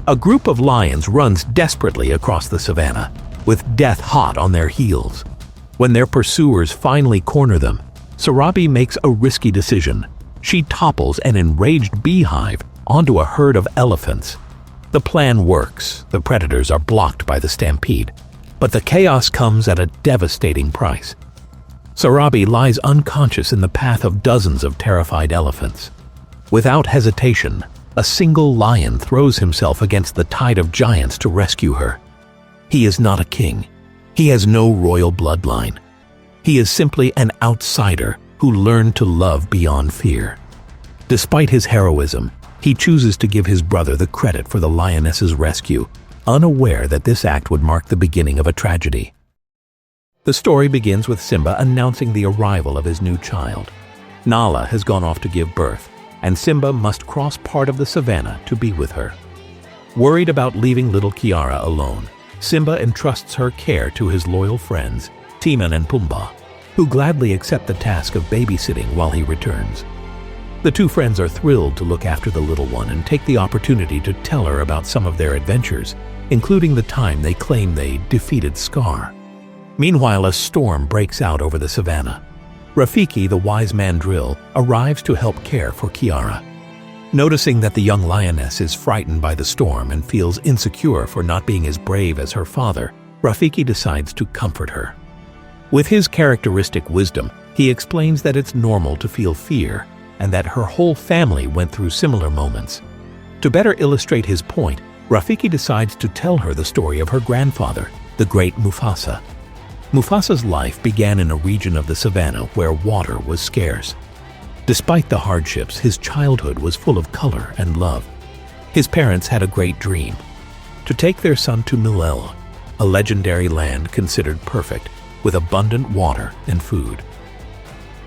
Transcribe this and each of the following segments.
A group of lions runs desperately across the savannah, with death hot on their heels. When their pursuers finally corner them, Sarabi makes a risky decision. She topples an enraged beehive onto a herd of elephants. The plan works. The predators are blocked by the stampede, but the chaos comes at a devastating price. Sarabi lies unconscious in the path of dozens of terrified elephants. Without hesitation, a single lion throws himself against the tide of giants to rescue her. He is not a king. He has no royal bloodline. He is simply an outsider who learned to love beyond fear. Despite his heroism, he chooses to give his brother the credit for the lioness's rescue, unaware that this act would mark the beginning of a tragedy. The story begins with Simba announcing the arrival of his new child. Nala has gone off to give birth, and Simba must cross part of the savannah to be with her. Worried about leaving little Kiara alone, Simba entrusts her care to his loyal friends, Timon and Pumbaa, who gladly accept the task of babysitting while he returns. The two friends are thrilled to look after the little one and take the opportunity to tell her about some of their adventures, including the time they claim they defeated Scar. Meanwhile, a storm breaks out over the savannah. Rafiki, the wise mandrill, arrives to help care for Kiara. Noticing that the young lioness is frightened by the storm and feels insecure for not being as brave as her father, Rafiki decides to comfort her. With his characteristic wisdom, he explains that it's normal to feel fear and that her whole family went through similar moments. To better illustrate his point, Rafiki decides to tell her the story of her grandfather, the great Mufasa. Mufasa's life began in a region of the savannah where water was scarce. Despite the hardships, his childhood was full of color and love. His parents had a great dream: to take their son to Milele, a legendary land considered perfect, with abundant water and food.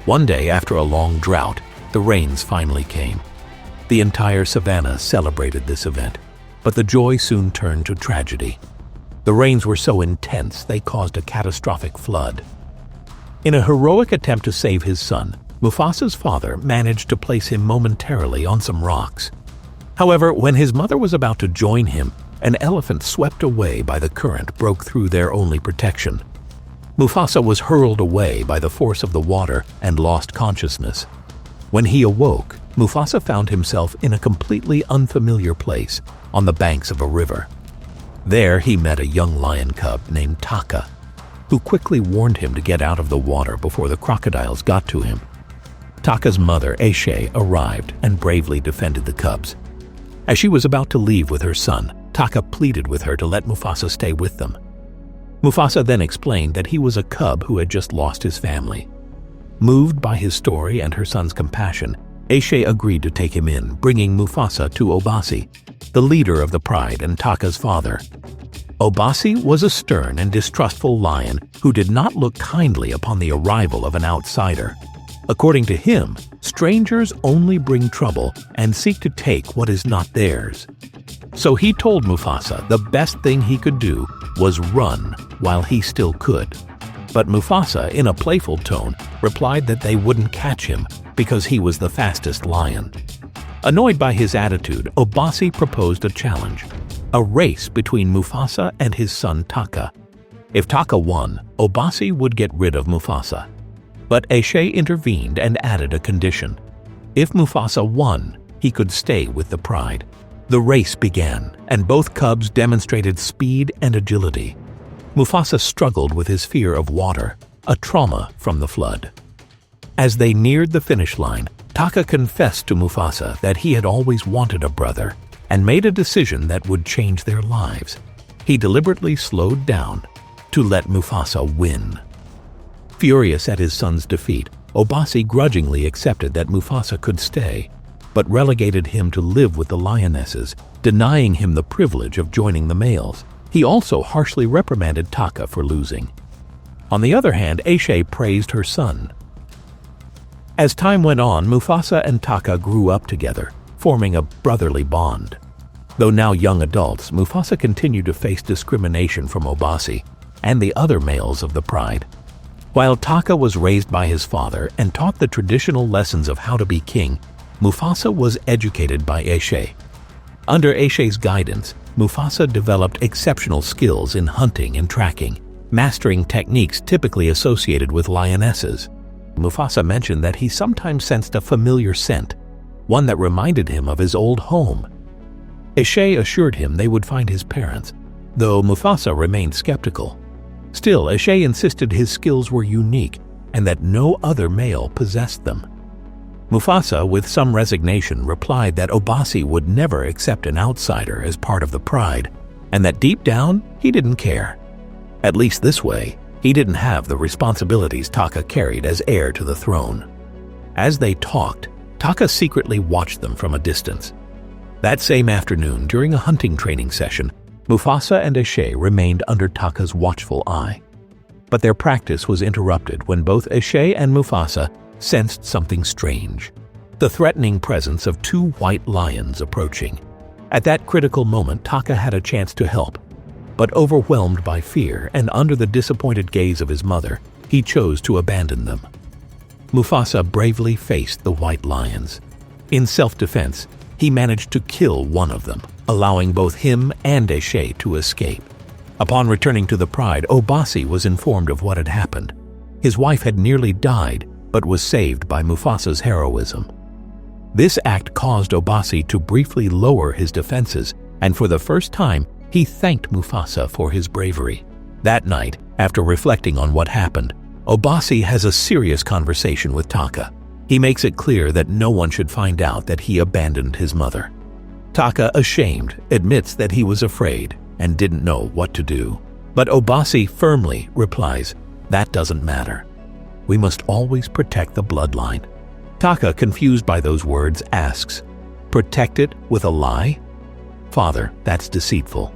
One day, after a long drought, the rains finally came. The entire savannah celebrated this event, but the joy soon turned to tragedy. The rains were so intense they caused a catastrophic flood. In a heroic attempt to save his son, Mufasa's father managed to place him momentarily on some rocks. However, when his mother was about to join him, an elephant swept away by the current broke through their only protection. Mufasa was hurled away by the force of the water and lost consciousness. When he awoke, Mufasa found himself in a completely unfamiliar place on the banks of a river. There he met a young lion cub named Taka, who quickly warned him to get out of the water before the crocodiles got to him. Taka's mother, Eshe, arrived and bravely defended the cubs. As she was about to leave with her son, Taka pleaded with her to let Mufasa stay with them. Mufasa then explained that he was a cub who had just lost his family. Moved by his story and her son's compassion, Eshe agreed to take him in, bringing Mufasa to Obasi, the leader of the pride and Taka's father. Obasi was a stern and distrustful lion who did not look kindly upon the arrival of an outsider. According to him, strangers only bring trouble and seek to take what is not theirs. So he told Mufasa the best thing he could do was run while he still could. But Mufasa, in a playful tone, replied that they wouldn't catch him because he was the fastest lion. Annoyed by his attitude, Obasi proposed a challenge: a race between Mufasa and his son Taka. If Taka won, Obasi would get rid of Mufasa. But Eshe intervened and added a condition: if Mufasa won, he could stay with the pride. The race began, and both cubs demonstrated speed and agility. Mufasa struggled with his fear of water, a trauma from the flood. As they neared the finish line, Taka confessed to Mufasa that he had always wanted a brother and made a decision that would change their lives. He deliberately slowed down to let Mufasa win. Furious at his son's defeat, Obasi grudgingly accepted that Mufasa could stay, but relegated him to live with the lionesses, denying him the privilege of joining the males. He also harshly reprimanded Taka for losing. On the other hand, Eshe praised her son. As time went on, Mufasa and Taka grew up together, forming a brotherly bond. Though now young adults, Mufasa continued to face discrimination from Obasi and the other males of the pride. While Taka was raised by his father and taught the traditional lessons of how to be king, Mufasa was educated by Eshe. Under Eshe's guidance, Mufasa developed exceptional skills in hunting and tracking, mastering techniques typically associated with lionesses. Mufasa mentioned that he sometimes sensed a familiar scent, one that reminded him of his old home. Eshe assured him they would find his parents, though Mufasa remained skeptical. Still, Eshe insisted his skills were unique and that no other male possessed them. Mufasa, with some resignation, replied that Obasi would never accept an outsider as part of the pride, and that deep down, he didn't care. At least this way, he didn't have the responsibilities Taka carried as heir to the throne. As they talked, Taka secretly watched them from a distance. That same afternoon, during a hunting training session, Mufasa and Eshe remained under Taka's watchful eye. But their practice was interrupted when both Eshe and Mufasa sensed something strange, the threatening presence of two white lions approaching. At that critical moment, Taka had a chance to help, but overwhelmed by fear and under the disappointed gaze of his mother, he chose to abandon them. Mufasa bravely faced the white lions. In self-defense, he managed to kill one of them, allowing both him and Eshe to escape. Upon returning to the pride, Obasi was informed of what had happened. His wife had nearly died, but was saved by Mufasa's heroism. This act caused Obasi to briefly lower his defenses, and for the first time, he thanked Mufasa for his bravery. That night, after reflecting on what happened, Obasi has a serious conversation with Taka. He makes it clear that no one should find out that he abandoned his mother. Taka, ashamed, admits that he was afraid and didn't know what to do. But Obasi firmly replies, "That doesn't matter. We must always protect the bloodline." Taka, confused by those words, asks, "Protect it with a lie? Father, that's deceitful."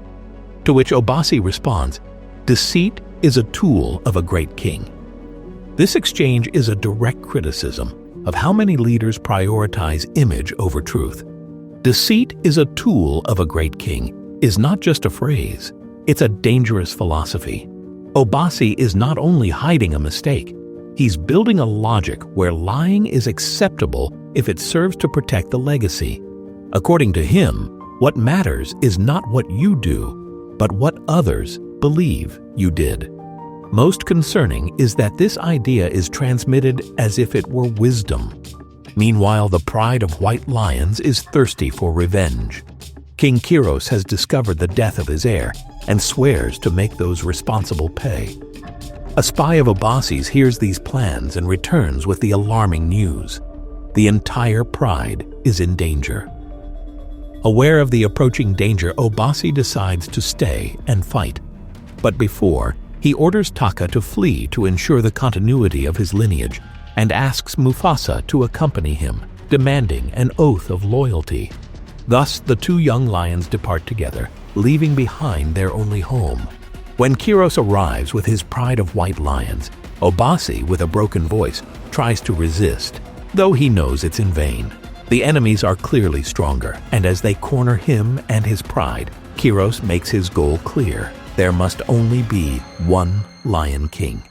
To which Obasi responds, "Deceit is a tool of a great king." This exchange is a direct criticism of how many leaders prioritize image over truth. Deceit is a tool of a great king is not just a phrase, it's a dangerous philosophy. Obasi is not only hiding a mistake, he's building a logic where lying is acceptable if it serves to protect the legacy. According to him, what matters is not what you do, but what others believe you did. Most concerning is that this idea is transmitted as if it were wisdom. Meanwhile, the pride of white lions is thirsty for revenge. King Kiros has discovered the death of his heir and swears to make those responsible pay. A spy of Obasi's hears these plans and returns with the alarming news. The entire pride is in danger. Aware of the approaching danger, Obasi decides to stay and fight. But before, he orders Taka to flee to ensure the continuity of his lineage and asks Mufasa to accompany him, demanding an oath of loyalty. Thus, the two young lions depart together, leaving behind their only home. When Kiros arrives with his pride of white lions, Obasi, with a broken voice, tries to resist, though he knows it's in vain. The enemies are clearly stronger, and as they corner him and his pride, Kiros makes his goal clear. There must only be one Lion King.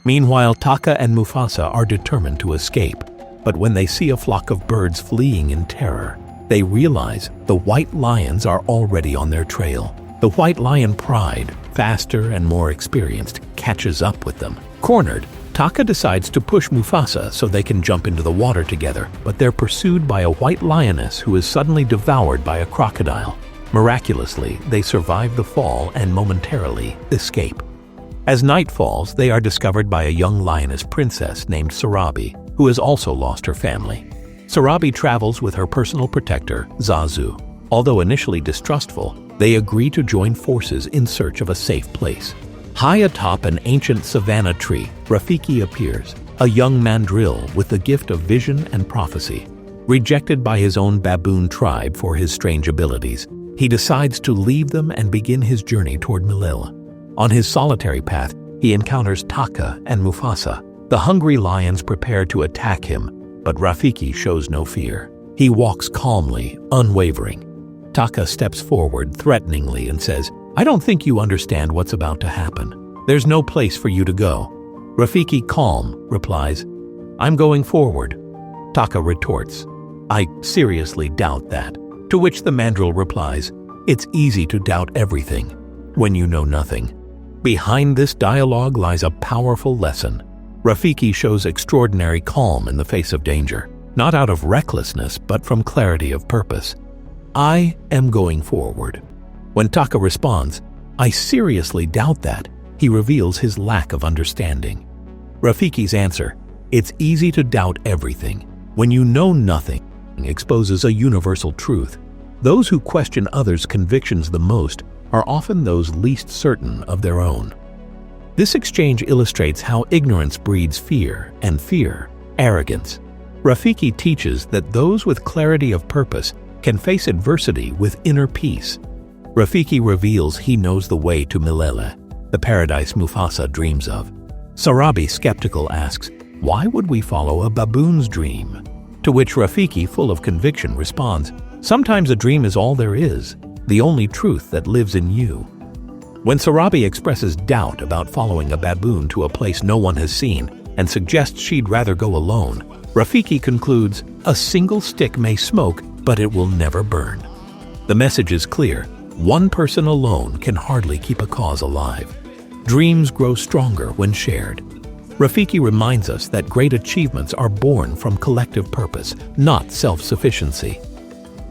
Meanwhile, Taka and Mufasa are determined to escape, but when they see a flock of birds fleeing in terror, they realize the white lions are already on their trail. The white lion pride, faster and more experienced, catches up with them. Cornered, Taka decides to push Mufasa so they can jump into the water together, but they're pursued by a white lioness who is suddenly devoured by a crocodile. Miraculously, they survive the fall and momentarily escape. As night falls, they are discovered by a young lioness princess named Sarabi, who has also lost her family. Sarabi travels with her personal protector, Zazu. Although initially distrustful, they agree to join forces in search of a safe place. High atop an ancient savannah tree, Rafiki appears, a young mandrill with the gift of vision and prophecy. Rejected by his own baboon tribe for his strange abilities, he decides to leave them and begin his journey toward Milele. On his solitary path, he encounters Taka and Mufasa. The hungry lions prepare to attack him, but Rafiki shows no fear. He walks calmly, unwavering. Taka steps forward threateningly and says, "I don't think you understand what's about to happen. There's no place for you to go." Rafiki, calm, replies, "I'm going forward." Taka retorts, "I seriously doubt that." To which the mandrill replies, It's easy to doubt everything when you know nothing. Behind this dialogue lies a powerful lesson. Rafiki shows extraordinary calm in the face of danger, not out of recklessness but from clarity of purpose. "I am going forward." When Taka responds, "I seriously doubt that," he reveals his lack of understanding. Rafiki's answer, "It's easy to doubt everything when you know nothing," exposes a universal truth. Those who question others' convictions the most are often those least certain of their own. This exchange illustrates how ignorance breeds fear, and fear, arrogance. Rafiki teaches that those with clarity of purpose can face adversity with inner peace. Rafiki reveals he knows the way to Milele, the paradise Mufasa dreams of. Sarabi, skeptical, asks, "Why would we follow a baboon's dream?" To which Rafiki, full of conviction, responds, "Sometimes a dream is all there is, the only truth that lives in you." When Sarabi expresses doubt about following a baboon to a place no one has seen and suggests she'd rather go alone, Rafiki concludes, "A single stick may smoke, but it will never burn." The message is clear. One person alone can hardly keep a cause alive. Dreams grow stronger when shared. Rafiki reminds us that great achievements are born from collective purpose, not self-sufficiency.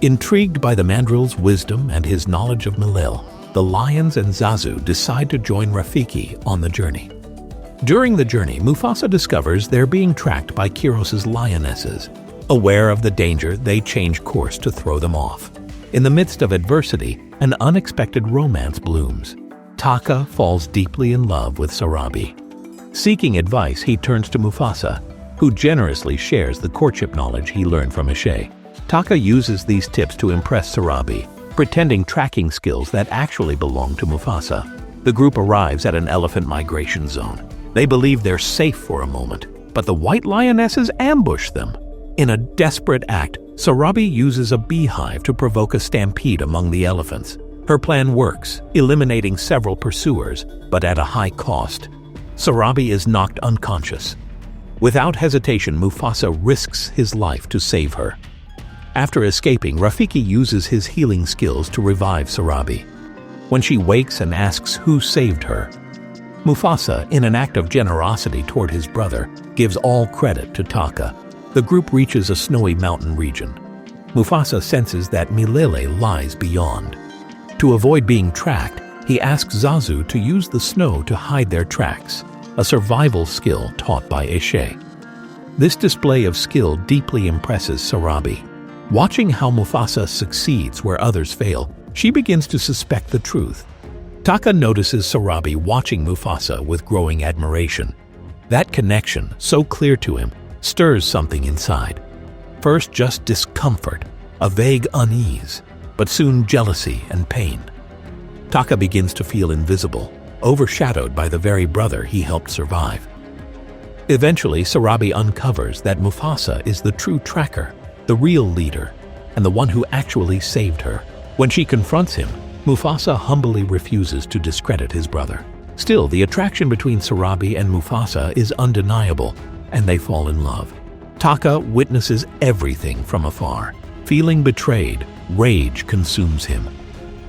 Intrigued by the mandrill's wisdom and his knowledge of Milele, the lions and Zazu decide to join Rafiki on the journey. During the journey, Mufasa discovers they're being tracked by Kiros's lionesses. Aware of the danger, they change course to throw them off. In the midst of adversity, an unexpected romance blooms. Taka falls deeply in love with Sarabi. Seeking advice, he turns to Mufasa, who generously shares the courtship knowledge he learned from Ashe. Taka uses these tips to impress Sarabi, pretending tracking skills that actually belong to Mufasa. The group arrives at an elephant migration zone. They believe they're safe for a moment, but the white lionesses ambush them. In a desperate act, Sarabi uses a beehive to provoke a stampede among the elephants. Her plan works, eliminating several pursuers, but at a high cost. Sarabi is knocked unconscious. Without hesitation, Mufasa risks his life to save her. After escaping, Rafiki uses his healing skills to revive Sarabi. When she wakes and asks who saved her, Mufasa, in an act of generosity toward his brother, gives all credit to Taka. The group reaches a snowy mountain region. Mufasa senses that Milele lies beyond. To avoid being tracked, he asks Zazu to use the snow to hide their tracks, a survival skill taught by Ashe. This display of skill deeply impresses Sarabi. Watching how Mufasa succeeds where others fail, she begins to suspect the truth. Taka notices Sarabi watching Mufasa with growing admiration. That connection, so clear to him, stirs something inside. First just discomfort, a vague unease, but soon jealousy and pain. Taka begins to feel invisible, overshadowed by the very brother he helped survive. Eventually, Sarabi uncovers that Mufasa is the true tracker, the real leader, and the one who actually saved her. When she confronts him, Mufasa humbly refuses to discredit his brother. Still, the attraction between Sarabi and Mufasa is undeniable, and they fall in love. Taka witnesses everything from afar. Feeling betrayed, rage consumes him.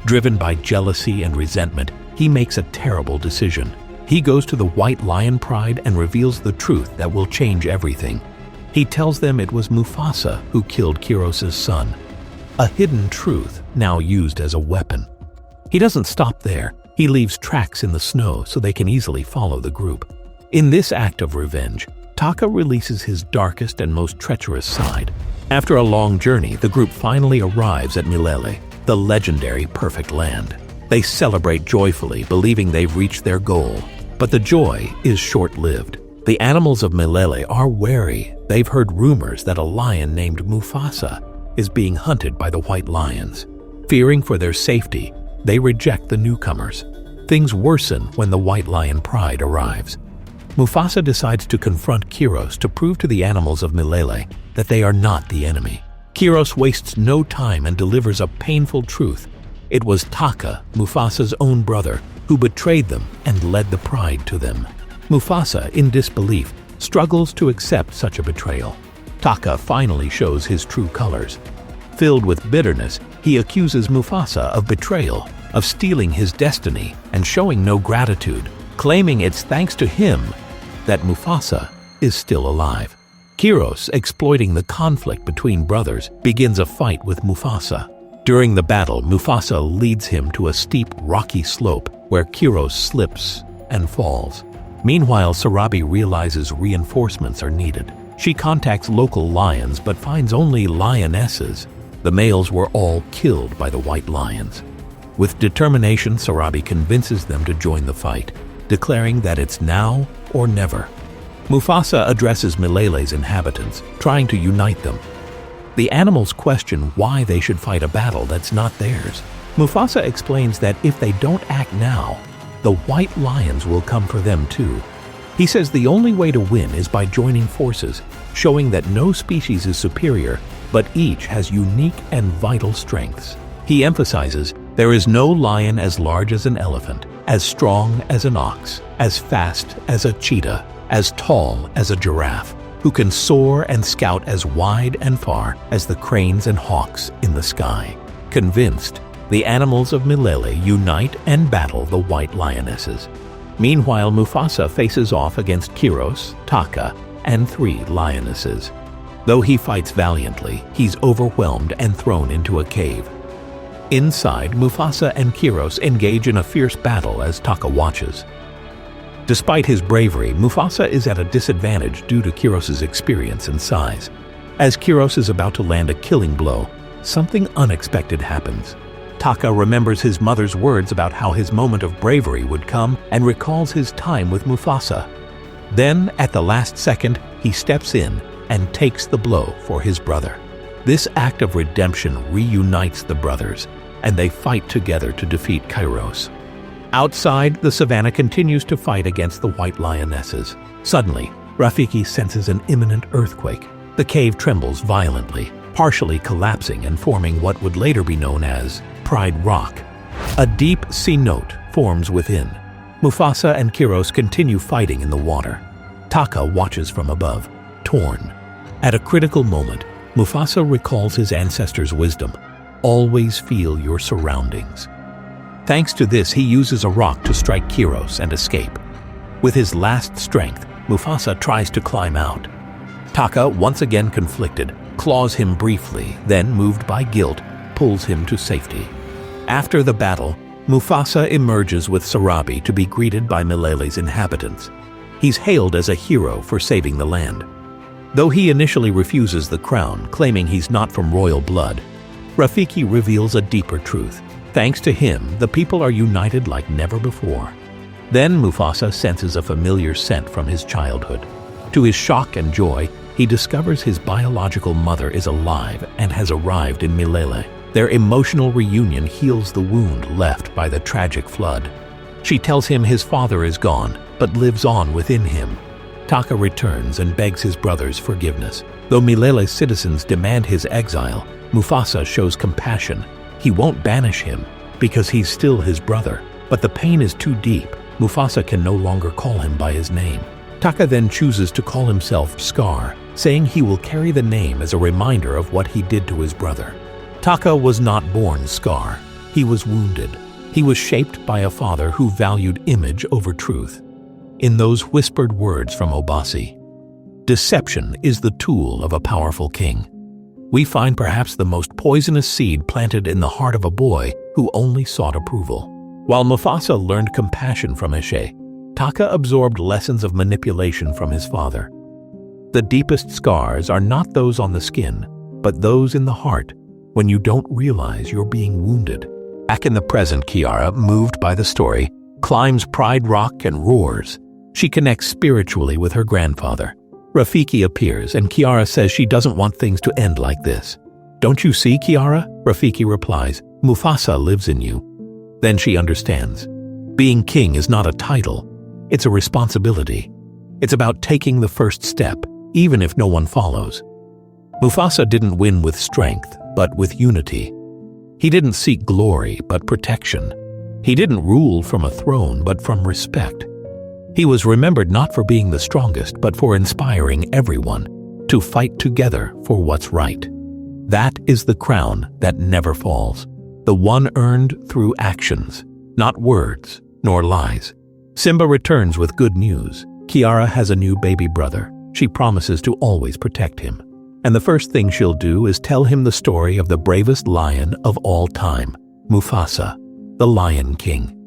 Driven by jealousy and resentment, he makes a terrible decision. He goes to the White Lion Pride and reveals the truth that will change everything. He tells them it was Mufasa who killed Kiros's son, a hidden truth now used as a weapon. He doesn't stop there. He leaves tracks in the snow so they can easily follow the group. In this act of revenge, Taka releases his darkest and most treacherous side. After a long journey, the group finally arrives at Milele, the legendary perfect land. They celebrate joyfully, believing they've reached their goal. But the joy is short-lived. The animals of Milele are wary. They've heard rumors that a lion named Mufasa is being hunted by the white lions. Fearing for their safety, they reject the newcomers. Things worsen when the White Lion Pride arrives. Mufasa decides to confront Kiros to prove to the animals of Milele that they are not the enemy. Kiros wastes no time and delivers a painful truth. It was Taka, Mufasa's own brother, who betrayed them and led the pride to them. Mufasa, in disbelief, struggles to accept such a betrayal. Taka finally shows his true colors. Filled with bitterness, He accuses Mufasa of betrayal, of stealing his destiny and showing no gratitude, claiming it's thanks to him that Mufasa is still alive. Kiros, exploiting the conflict between brothers, begins a fight with Mufasa. During the battle, Mufasa leads him to a steep, rocky slope where Kiros slips and falls. Meanwhile, Sarabi realizes reinforcements are needed. She contacts local lions but finds only lionesses. The males were all killed by the white lions. With determination, Sarabi convinces them to join the fight, declaring that it's now or never. Mufasa addresses Milele's inhabitants, trying to unite them. The animals question why they should fight a battle that's not theirs. Mufasa explains that if they don't act now, the white lions will come for them too. He says the only way to win is by joining forces, showing that no species is superior, but each has unique and vital strengths. He emphasizes there is no lion as large as an elephant, as strong as an ox, as fast as a cheetah, as tall as a giraffe, who can soar and scout as wide and far as the cranes and hawks in the sky. Convinced, the animals of Milele unite and battle the white lionesses. Meanwhile, Mufasa faces off against Kiros, Taka, and 3 lionesses. Though he fights valiantly, he's overwhelmed and thrown into a cave. Inside, Mufasa and Kiros engage in a fierce battle as Taka watches. Despite his bravery, Mufasa is at a disadvantage due to Kiros' experience and size. As Kiros is about to land a killing blow, something unexpected happens. Taka remembers his mother's words about how his moment of bravery would come and recalls his time with Mufasa. Then, at the last second, he steps in and takes the blow for his brother. This act of redemption reunites the brothers, and they fight together to defeat Kiros. Outside, the savannah continues to fight against the white lionesses. Suddenly, Rafiki senses an imminent earthquake. The cave trembles violently, partially collapsing and forming what would later be known as Pride Rock. A deep sea note forms within. Mufasa and Kiros continue fighting in the water. Taka watches from above, torn. At a critical moment, Mufasa recalls his ancestors' wisdom. Always feel your surroundings. Thanks to this, he uses a rock to strike Kiros and escape. With his last strength, Mufasa tries to climb out. Taka, once again conflicted, claws him briefly, then, moved by guilt, pulls him to safety. After the battle, Mufasa emerges with Sarabi to be greeted by Milele's inhabitants. He's hailed as a hero for saving the land. Though he initially refuses the crown, claiming he's not from royal blood, Rafiki reveals a deeper truth. Thanks to him, the people are united like never before. Then Mufasa senses a familiar scent from his childhood. To his shock and joy, he discovers his biological mother is alive and has arrived in Milele. Their emotional reunion heals the wound left by the tragic flood. She tells him his father is gone, but lives on within him. Taka returns and begs his brother's forgiveness. Though Milele's citizens demand his exile, Mufasa shows compassion. He won't banish him, because he's still his brother. But the pain is too deep. Mufasa can no longer call him by his name. Taka then chooses to call himself Scar, saying he will carry the name as a reminder of what he did to his brother. Taka was not born Scar. He was wounded. He was shaped by a father who valued image over truth. In those whispered words from Obasi, deception is the tool of a powerful king. We find perhaps the most poisonous seed planted in the heart of a boy who only sought approval. While Mufasa learned compassion from Eshe, Taka absorbed lessons of manipulation from his father. The deepest scars are not those on the skin, but those in the heart, when you don't realize you're being wounded. Back in the present, Kiara, moved by the story, climbs Pride Rock and roars. She connects spiritually with her grandfather. Rafiki appears, and Kiara says she doesn't want things to end like this. "Don't you see, Kiara?" Rafiki replies, "Mufasa lives in you." Then she understands. Being king is not a title. It's a responsibility. It's about taking the first step, even if no one follows. Mufasa didn't win with strength, but with unity. He didn't seek glory, but protection. He didn't rule from a throne, but from respect. He was remembered not for being the strongest, but for inspiring everyone to fight together for what's right. That is the crown that never falls, the one earned through actions, not words nor lies. Simba returns with good news. Kiara has a new baby brother. She promises to always protect him. And the first thing she'll do is tell him the story of the bravest lion of all time, Mufasa, the Lion King.